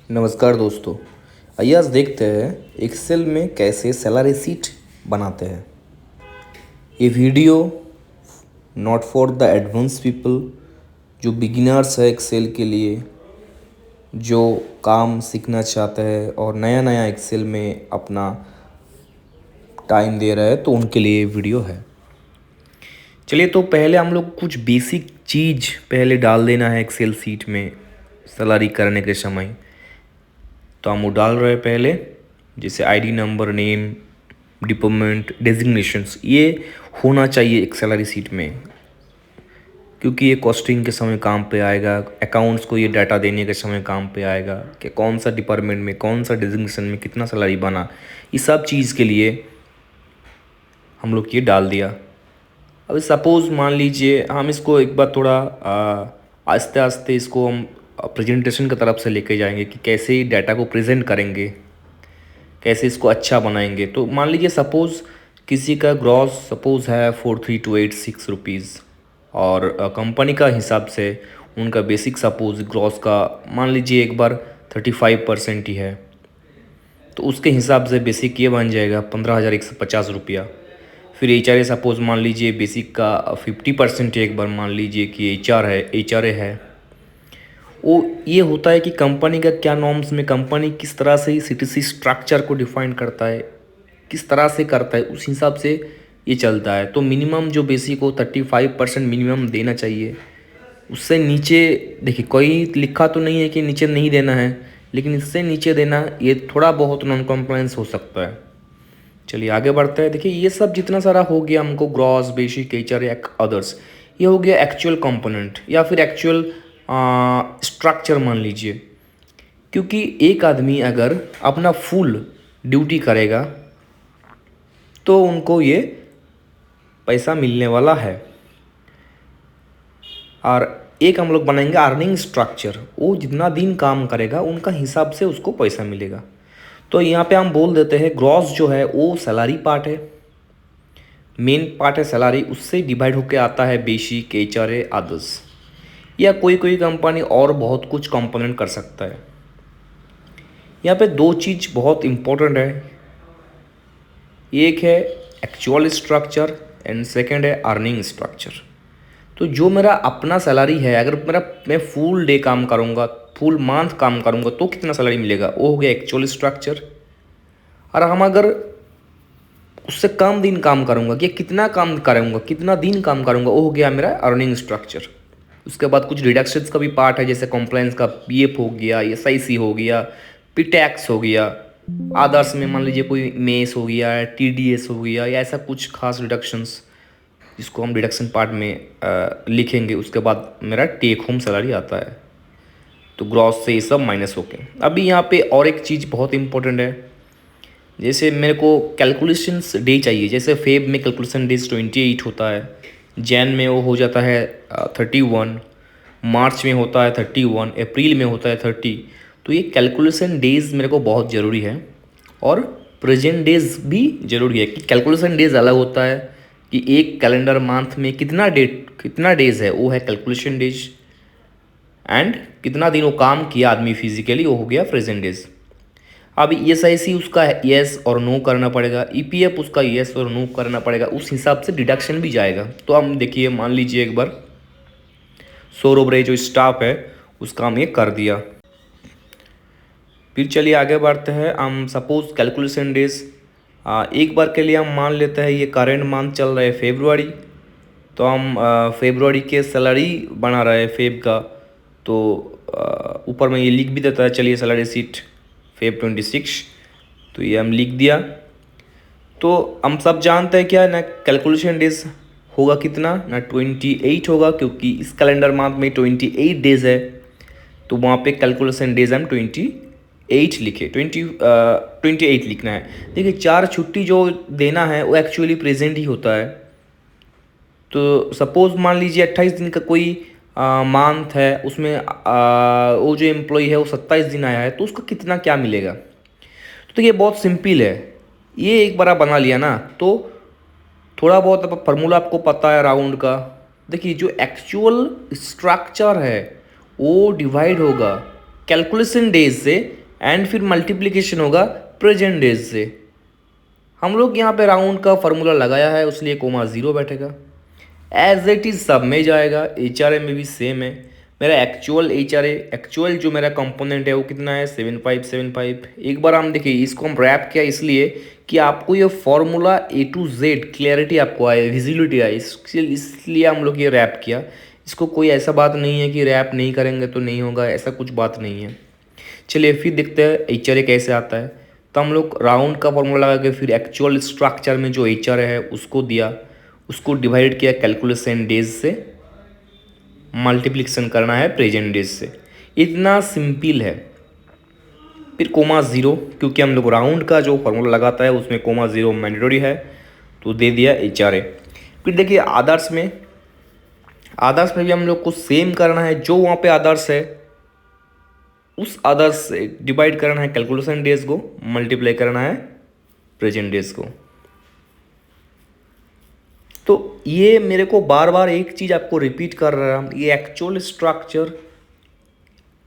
नमस्कार दोस्तों। आइए आज देखते हैं एक्सेल में कैसे सैलरी शीट बनाते हैं। ये video not for the advance people, जो बिगिनर्स है एक्सेल के लिए, जो काम सीखना चाहते हैं और नया नया एक्सेल में अपना टाइम दे रहे हैं, तो उनके लिए ये वीडियो है। चलिए, तो पहले हम लोग कुछ बेसिक चीज़ पहले डाल देना है एक्सेल सीट में सैलरी करने के समय। तो हम वो डाल रहे हैं पहले, जैसे ID number, name, department, designations, ये होना चाहिए एक सैलरी सीट में, क्योंकि ये कॉस्टिंग के समय काम पे आएगा। अकाउंट्स को ये डाटा देने के समय काम पे आएगा कि कौन सा डिपार्टमेंट में, कौन सा डेजिग्नेशन में कितना सैलरी बना। ये सब चीज़ के लिए हम लोग ये डाल दिया। अब सपोज़ मान लीजिए हम इसको एक बार थोड़ा आस्ते आस्ते इसको हम प्रेजेंटेशन की तरफ से लेके जाएंगे कि कैसे डाटा को प्रेजेंट करेंगे, कैसे इसको अच्छा बनाएंगे। तो मान लीजिए सपोज़ किसी का ग्रॉस सपोज़ है 43,286 रुपीज़, और कंपनी का हिसाब से उनका बेसिक सपोज़ ग्रॉस का मान लीजिए एक बार 35% ही है, तो उसके हिसाब से बेसिक ये बन जाएगा 15,150 रुपया। फिर HRA सपोज़ मान लीजिए बेसिक का 50% एक बार मान लीजिए कि HRA है। वो ये होता है कि कंपनी का क्या नॉर्म्स में कंपनी किस तरह से CTC स्ट्रक्चर को डिफाइन करता है, किस तरह से करता है, उस हिसाब से ये चलता है। तो मिनिमम जो बेसिक हो 35% मिनिमम देना चाहिए। उससे नीचे देखिए, कोई लिखा तो नहीं है कि नीचे नहीं देना है, लेकिन इससे नीचे देना ये थोड़ा बहुत नॉन कॉम्प्लायंस हो सकता है। चलिए आगे बढ़ते हैं। देखिए, ये सब जितना सारा हो गया हमको ग्रॉस, बेसिक, HRA, अदर्स, ये हो गया एक्चुअल कंपोनेंट या फिर एक्चुअल स्ट्रक्चर मान लीजिए। क्योंकि एक आदमी अगर अपना फुल ड्यूटी करेगा तो उनको ये पैसा मिलने वाला है। और एक हम लोग बनाएंगे अर्निंग स्ट्रक्चर, वो जितना दिन काम करेगा उनका हिसाब से उसको पैसा मिलेगा। तो यहाँ पे हम बोल देते हैं ग्रॉस जो है वो सैलरी पार्ट है, मेन पार्ट है सैलरी, उससे डिवाइड होके आता है बेसिक, HRA, अदर्स, या कोई कोई कंपनी और बहुत कुछ कंपोनेंट कर सकता है। यहाँ पे दो चीज़ बहुत इम्पोर्टेंट है, एक है एक्चुअल स्ट्रक्चर एंड सेकंड है अर्निंग स्ट्रक्चर। तो जो मेरा अपना सैलरी है, अगर मैं फुल डे काम करूँगा, फुल मंथ काम करूँगा, तो कितना सैलरी मिलेगा, वो हो गया एक्चुअल स्ट्रक्चर। और हम अगर उससे कम दिन काम करूँगा, कि कितना काम करूँगा, कितना दिन काम करूँगा, वो हो गया मेरा अर्निंग स्ट्रक्चर। उसके बाद कुछ डिडक्शंस का भी पार्ट है, जैसे कॉम्प्लायंस का PF हो गया, SIC हो गया, PTAX हो गया, आदर्स में मान लीजिए कोई मेस हो गया, TDS हो गया, या ऐसा कुछ खास डिडक्शंस जिसको हम डिडक्शन पार्ट में लिखेंगे। उसके बाद मेरा टेक होम सैलरी आता है। तो ग्रॉस से ये सब माइनस होके अभी यहाँ पे और एक चीज़ बहुत इंपॉर्टेंट है, जैसे मेरे को कैलकुलेशंस डे चाहिए। जैसे फेब में कैलकुलेशन डेज 28 होता है, जैन में वो हो जाता है 31, मार्च में होता है 31, अप्रैल में होता है 30। तो ये कैलकुलेशन डेज मेरे को बहुत ज़रूरी है, और प्रेजेंट डेज भी ज़रूरी है। कि कैलकुलेशन डेज अलग होता है कि एक कैलेंडर मंथ में कितना डेज है, वो है कैलकुलेशन डेज, एंड कितना दिन वो काम किया आदमी फिजिकली, वो हो गया प्रेजेंट डेज। अब SIC उसका येस और नो करना पड़ेगा, EPF उसका येस और नो करना पड़ेगा, उस हिसाब से डिडक्शन भी जाएगा। तो हम देखिए, मान लीजिए एक बार सौरभ रे जो स्टाफ है उसका हम ये कर दिया। फिर चलिए आगे बढ़ते हैं। हम सपोज कैलकुलेशन डेज एक बार के लिए हम मान लेते हैं ये करेंट मंथ चल रहा है फेब्रुआरी, तो हम फेब्रुआरी के सैलरी बना रहे हैं फेब का। तो ऊपर में ये लिख भी देता है, चलिए सैलरी शीट फेब 26, तो ये हम लिख दिया। तो हम सब जानते हैं क्या ना, कैलकुलेशन डेज होगा कितना ना 28 होगा, क्योंकि इस कैलेंडर मंथ में 28 डेज है। तो वहाँ पे कैलकुलेशन डेज हम 28 लिखे, 28 लिखना है। देखिए, 4 छुट्टी जो देना है वो एक्चुअली प्रेजेंट ही होता है। तो सपोज़ मान लीजिए 28 दिन का कोई मंथ है, उसमें वो जो एम्प्लॉई है वो 27 दिन आया है, तो उसको कितना क्या मिलेगा। तो ये बहुत सिंपल है, ये एक बार आप बना लिया ना, तो थोड़ा बहुत फार्मूला आपको पता है राउंड का। देखिए, जो एक्चुअल स्ट्रक्चर है वो डिवाइड होगा कैलकुलेशन डेज से एंड फिर मल्टीप्लिकेशन होगा प्रेजेंट डेज से। हम लोग यहाँ पे राउंड का फॉर्मूला लगाया है, उसलिए कोमा ज़ीरो बैठेगा। एज इट इज़ सब में जाएगा, एच आर ए में भी सेम है। मेरा actual H R A, actual जो मेरा कंपोनेंट है वो कितना है 7575। एक बार हम देखिए, इसको हम रैप किया इसलिए कि आपको ये formula A to Z clarity आपको आए, विजिबिलिटी आए, इसलिए हम लोग ये रैप किया। इसको कोई ऐसा बात नहीं है कि रैप नहीं करेंगे तो नहीं होगा, ऐसा कुछ बात नहीं है। चलिए फिर देखते हैं एच आर ए कैसे आता है। तो हम लोग राउंड का फॉर्मूला लगा के फिर एक्चुअल स्ट्रक्चर में जो एच आर ए है उसको दिया, उसको डिवाइड किया कैलकुलेशन डेज से, मल्टीप्लिकेशन करना है प्रेजेंट डेज से। इतना सिंपल है। फिर कोमा ज़ीरो, क्योंकि हम लोग राउंड का जो फॉर्मूला लगाता है उसमें कोमा ज़ीरो मैंडेटरी है, तो दे दिया एच आर ए। फिर देखिए आदर्श में, आदर्श में भी हम लोग को सेम करना है। जो वहाँ पे आदर्श है उस आदर्श से डिवाइड करना है कैलकुलेशन डेज को, मल्टीप्लाई करना है प्रेजेंट डेज को। तो ये मेरे को बार बार एक चीज़ आपको रिपीट कर रहा हूँ, ये एक्चुअल स्ट्रक्चर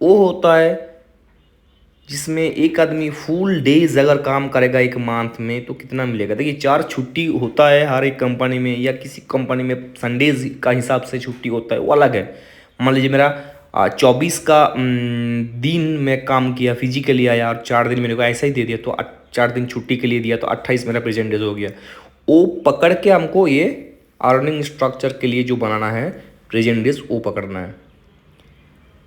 वो होता है जिसमें एक आदमी फुल डेज अगर काम करेगा एक मंथ में तो कितना मिलेगा। देखिए 4 छुट्टी होता है हर एक कंपनी में, या किसी कंपनी में संडेज का हिसाब से छुट्टी होता है, वो अलग है। मान लीजिए मेरा 24 का दिन में काम किया, फिजिकली आया और 4 दिन मेरे को ऐसा ही दे दिया, तो 4 दिन छुट्टी के लिए दिया, तो 28 मेरा प्रेजेंट डेज हो गया। वो पकड़ के हमको ये अर्निंग स्ट्रक्चर के लिए जो बनाना है प्रेजेंट डेज, वो पकड़ना है।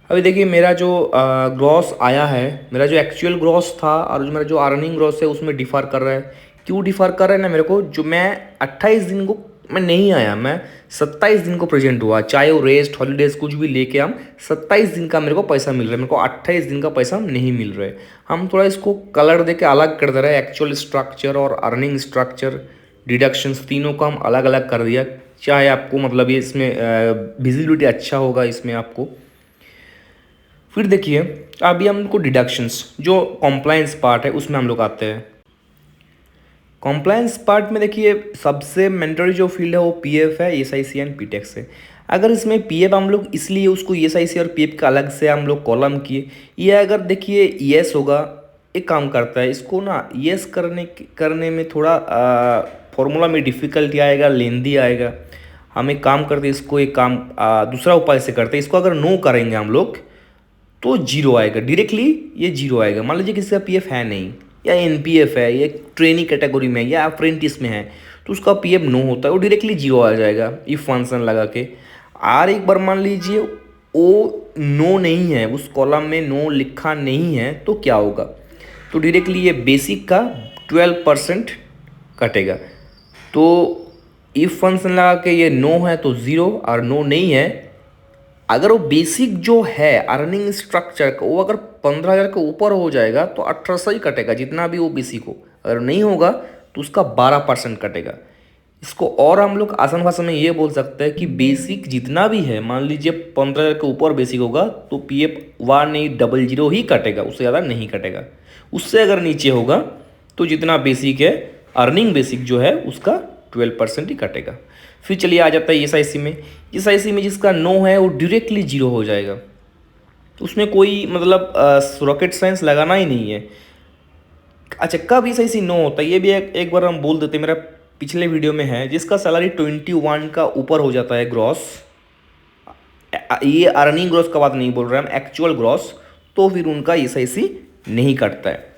अभी देखिए मेरा जो ग्रॉस आया है, मेरा जो एक्चुअल ग्रॉस था और जो मेरा जो अर्निंग ग्रॉस है उसमें डिफर कर रहा है। क्यों डिफर कर रहा है ना मेरे को, जो मैं 28 दिन को मैं नहीं आया, मैं 27 दिन को प्रेजेंट हुआ, चाहे वो रेस्ट हॉलीडेज कुछ भी लेके हम 27 दिन का मेरे को पैसा मिल रहा है, मेरे को 28 दिन का पैसा नहीं मिल रहा है। हम थोड़ा इसको कलर दे के अलग कर दे रहे हैं, एक्चुअल स्ट्रक्चर और अर्निंग स्ट्रक्चर डिडक्शंस तीनों को हम अलग अलग कर दिया, चाहे आपको मतलब ये इसमें विजिबिलिटी अच्छा होगा इसमें आपको। फिर देखिए अभी हमको डिडक्शंस जो कॉम्प्लायंस पार्ट है उसमें हम लोग आते हैं। कॉम्प्लायंस पार्ट में देखिए सबसे मैंडेटरी जो फील्ड है वो पीएफ है, एसआईसी एंड पीटेक्स है। अगर इसमें पीएफ हम लोग इसलिए उसको एसआईसी और पीएफ का अलग से हम लोग कॉलम किए, ये अगर देखिए यस होगा, एक काम करता है इसको ना यस करने में थोड़ा फॉर्मूला में डिफ़िकल्टी आएगा, लेंदी आएगा। हम एक काम करते इसको, एक काम दूसरा उपाय से करते, इसको अगर नो करेंगे हम लोग तो जीरो आएगा, डायरेक्टली ये जीरो आएगा। मान लीजिए किसी का पीएफ है नहीं, या एनपीएफ है, या ट्रेनी कैटेगरी में या अप्रेंटिस में है, तो उसका पीएफ नो होता है, वो डायरेक्टली जीरो आ जाएगा इफ फंक्शन लगा के। और एक बार मान लीजिए वो नो नहीं है, उस कॉलम में नो लिखा नहीं है, तो क्या होगा, तो डायरेक्टली ये बेसिक का 12% कटेगा। तो इफ फंक्शन लगा के ये नो है तो ज़ीरो, और नो नहीं है, अगर वो बेसिक जो है अर्निंग स्ट्रक्चर का वो अगर 15,000 के ऊपर हो जाएगा तो 1800 ही कटेगा, जितना भी वो बेसिक हो। अगर नहीं होगा तो उसका 12% कटेगा। इसको और हम लोग आसान भाषा में ये बोल सकते हैं कि बेसिक जितना भी है, मान लीजिए 15,000 के ऊपर बेसिक होगा तो पीएफ 1800 ही कटेगा, उससे ज़्यादा नहीं कटेगा। उससे अगर नीचे होगा तो जितना बेसिक है, अर्निंग बेसिक जो है उसका 12% ही कटेगा। फिर चलिए आ जाता है एसआईसी में। एसआईसी में जिसका नो है वो डायरेक्टली जीरो हो जाएगा, उसमें कोई मतलब रॉकेट साइंस लगाना ही नहीं है। अच्छा कब एसआईसी नो होता है ये भी एक बार हम बोल देते हैं, मेरा पिछले वीडियो में है। जिसका सैलरी 21 का ऊपर हो जाता है ग्रॉस, ये अर्निंग ग्रॉस का बात नहीं बोल रहे हम, एक्चुअल ग्रॉस, तो फिर उनका एसआईसी नहीं कटता है।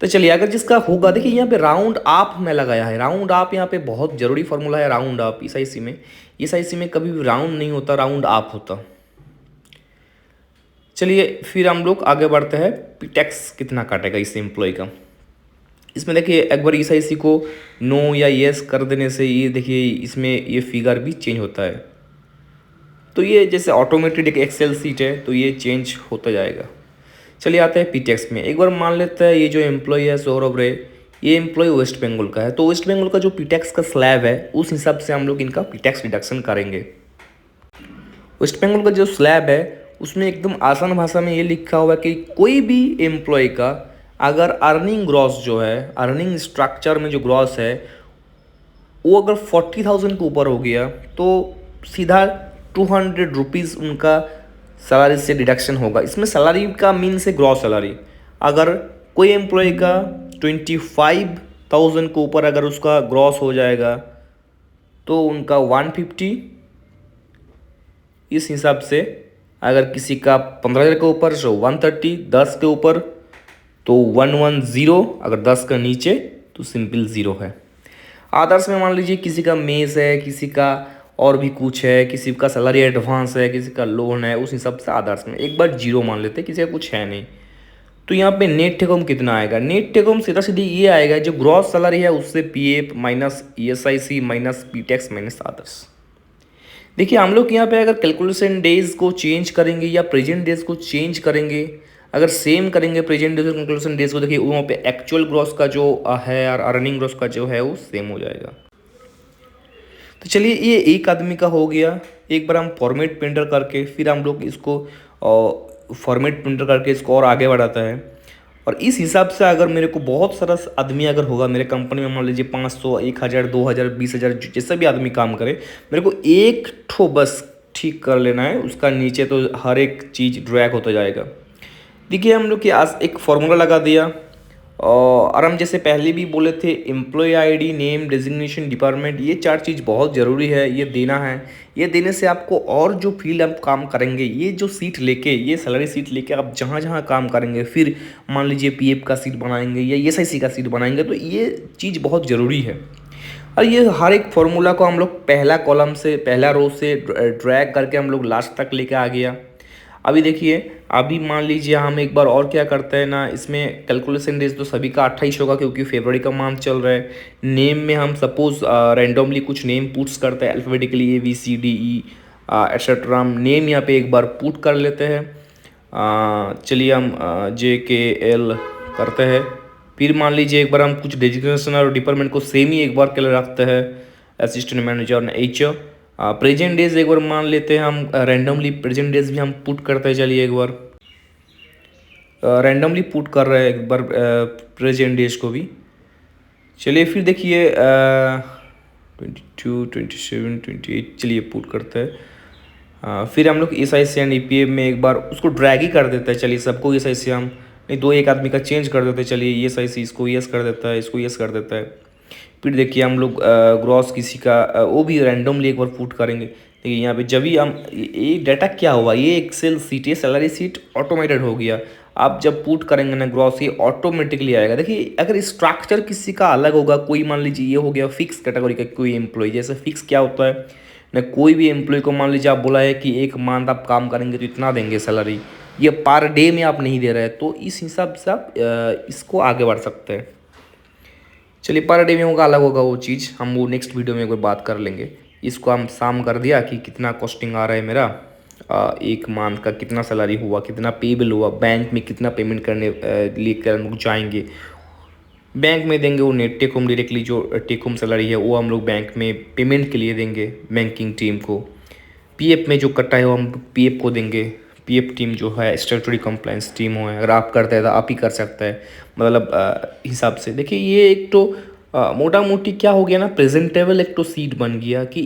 तो चलिए अगर जिसका होगा, देखिए यहाँ पे राउंड आप में लगाया है, राउंड आप यहाँ पे बहुत ज़रूरी फार्मूला है, राउंड आप एसआईसी में। एसआईसी में कभी भी राउंड नहीं होता, राउंड आप होता। चलिए फिर हम लोग आगे बढ़ते हैं, टैक्स कितना काटेगा इस एम्प्लॉय का। इसमें देखिए एक बार एसआईसी को नो या येस कर देने से ये देखिए इसमें ये फिगर भी चेंज होता है। तो ये जैसे ऑटोमेटेड एक एक्सेल सीट है तो ये चेंज होता जाएगा। चलिए आते हैं पीटेक्स में। एक बार मान लेते हैं ये जो एम्प्लॉय है सौरभ रे, ये एम्प्लॉय वेस्ट बंगाल का है, तो वेस्ट बंगाल का जो पीटेक्स का स्लैब है उस हिसाब से हम लोग इनका पीटेक्स डिडक्शन करेंगे। वेस्ट बंगाल का जो स्लैब है उसमें एकदम आसान भाषा में ये लिखा हुआ है कि कोई भी एम्प्लॉय का अगर अर्निंग ग्रॉस जो है, अर्निंग स्ट्रक्चर में जो ग्रॉस है वो अगर 40,000 के ऊपर हो गया तो सीधा 200 रुपीज़ उनका सैलरी से डिडक्शन होगा। इसमें सैलरी का मीन्स है ग्रॉस सैलरी। अगर कोई एम्प्लॉय का 25,000 के ऊपर अगर उसका ग्रॉस हो जाएगा तो उनका 150, इस हिसाब से अगर किसी का 15,000 के ऊपर तो 130, 10 के ऊपर तो 110, अगर 10 का नीचे तो सिंपल 0 है। आदर्श में मान लीजिए किसी का मेस है, किसी का और भी कुछ है, किसी का सैलरी एडवांस है, किसी का लोन है, उस हिसाब से आदर्श में एक बार 0 मान लेते हैं, किसी का कुछ है नहीं। तो यहाँ पे नेट टेक होम कितना आएगा? नेट टेक होम सीधा सीधी ये आएगा, जो ग्रॉस सैलरी है उससे PF minus ESIC minus P tax minus Adarsh. देखिए हम लोग यहाँ पे अगर कैलकुलेशन डेज को चेंज करेंगे या प्रेजेंट डेज को चेंज करेंगे, अगर सेम करेंगे प्रेजेंट डेज और कैलकुलेशन डेज को, देखिए वहाँ पे एक्चुअल ग्रॉस का जो है और अर्निंग ग्रॉस का जो है वो सेम हो जाएगा। तो चलिए ये एक आदमी का हो गया। एक बार हम फॉर्मेट प्रिंटर करके फिर हम लोग इसको फॉर्मेट प्रिंटर करके इसको और आगे बढ़ाता है। और इस हिसाब से अगर मेरे को बहुत सारा आदमी अगर होगा मेरे कंपनी में, मान लीजिए 500, 1000, 2000, 20,000 जैसा भी आदमी काम करे, मेरे को एक ठो बस ठीक कर लेना है, उसका नीचे तो हर एक चीज़ ड्रैग होता जाएगा। देखिए हम लोग के आज एक फार्मूला लगा दिया और हम जैसे पहले भी बोले थे, employee ID, name, designation, department, ये 4 चीज़ बहुत ज़रूरी है, ये देना है। ये देने से आपको और जो फील्ड आप काम करेंगे, ये जो सीट लेके, ये सैलरी सीट लेके आप जहाँ जहाँ काम करेंगे, फिर मान लीजिए पीएफ का सीट बनाएंगे या ईएसआईसी का सीट बनाएंगे, तो ये चीज़ बहुत ज़रूरी है। और ये हर एक फार्मूला को हम लोग पहला कॉलम से, पहला रो से ड्रैग करके हम लोग लास्ट तक लेके आ गया। अभी देखिए, अभी मान लीजिए हम एक बार और क्या करते हैं ना, इसमें कैलकुलेशन डेज तो सभी का 28 होगा क्योंकि फरवरी का मंथ चल रहा है। नेम में हम सपोज रैंडमली कुछ नेम पुट्स करते हैं, अल्फ़ाबेटिकली ABCDE एट्सेट्रा। नेम यहाँ पे एक बार पुट कर लेते हैं। चलिए हम JKL करते हैं। फिर मान लीजिए एक बार हम कुछ डेजिग्नेशन और डिपार्टमेंट को सेम ही एक बार के लिए रखते हैं, assistant manager HR। Present days एक बार मान लेते हैं हम, रैंडमली प्रेजेंट डेज भी हम पुट करते हैं। चलिए एक बार रैंडमली पुट कर रहे हैं एक बार प्रेजेंट डेज को भी। चलिए फिर देखिए 22, 27, 28, चलिए पुट करते हैं। फिर हम लोग ESIC एंड EPF में एक बार उसको ड्रैग ही कर देते हैं। चलिए सबको ESIC हम नहीं, दो एक आदमी का चेंज कर देते हैं। चलिए ESIC इसको यस कर देता है, इसको यस कर देता है। फिर देखिए हम लोग ग्रॉस किसी का वो भी रैंडमली एक बार पुट करेंगे। देखिए यहाँ पे जब भी हम ये डाटा क्या हुआ, ये एक्सेल सीट, ये सैलरी सीट ऑटोमेटेड हो गया। आप जब पुट करेंगे ना ग्रॉस, ये ऑटोमेटिकली आएगा। देखिए अगर स्ट्रक्चर किसी का अलग होगा, कोई मान लीजिए ये हो गया फिक्स कैटेगरी का कोई एम्प्लॉय, जैसे फिक्स क्या होता है ना, कोई भी एम्प्लॉय को मान लीजिए आप बोला है कि एक मंथ आप काम करेंगे तो इतना देंगे सैलरी, ये पर डे में आप नहीं दे रहे हैं, तो इस हिसाब से आप इसको आगे बढ़ सकते हैं। चलिए पर डे में होगा, अलग होगा वो चीज़, हम वो नेक्स्ट वीडियो में एक बार बात कर लेंगे। इसको हम साम कर दिया कि कितना कॉस्टिंग आ रहा है मेरा, एक मंथ का कितना सैलरी हुआ, कितना पेबल हुआ, बैंक में कितना पेमेंट करने लेकर हम लोग जाएंगे, बैंक में देंगे वो नेट टेक होम, डायरेक्टली जो टेक होम सैलरी है वो हम लोग बैंक में पेमेंट के लिए देंगे बैंकिंग टीम को। पीएफ में जो कटा है वो हम पीएफ को देंगे। पीएफ टीम जो है स्टैट्यूटरी कंप्लायंस टीम हो है, अगर आप करते हैं तो आप ही कर सकते हैं, मतलब हिसाब से। देखिए ये एक तो मोटा मोटी क्या हो गया ना, प्रेजेंटेबल एक तो सीट बन गया कि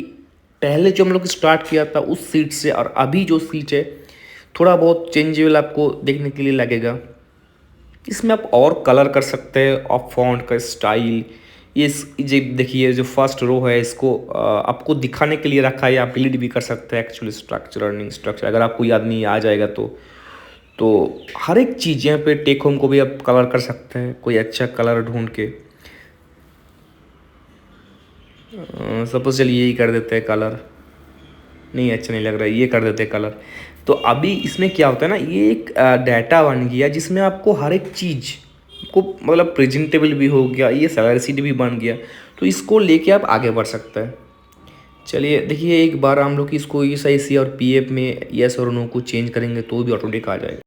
पहले जो हम लोग स्टार्ट किया था उस सीट से और अभी जो सीट है थोड़ा बहुत चेंजेबल आपको देखने के लिए लगेगा। इसमें आप और कलर कर सकते हैं, और फॉन्ट का स्टाइल, ये देखिए जो फर्स्ट रो है इसको आपको दिखाने के लिए रखा है, आप डिलीट भी कर सकते हैं एक्चुअली स्ट्रक्चर, अर्निंग स्ट्रक्चर, अगर आप कोई आदमी आ जाएगा तो हर एक चीज़ यहाँ पे टेक होम को भी आप कलर कर सकते हैं, कोई अच्छा कलर ढूंढ के। सपोज चलिए यही कर देते हैं कलर, नहीं अच्छा नहीं लग रहा है, ये कर देते हैं कलर। तो अभी इसमें क्या होता है ना, ये एक डाटा बन गया जिसमें आपको हर एक चीज़ को मतलब प्रेजेंटेबल भी हो गया, ये सैलरी शीट भी बन गया, तो इसको लेके आप आगे बढ़ सकते हैं। चलिए देखिए एक बार हम लोग इसको ESIC और PF में यस और नो को चेंज करेंगे तो भी ऑटोमेटिक आ जाएगा।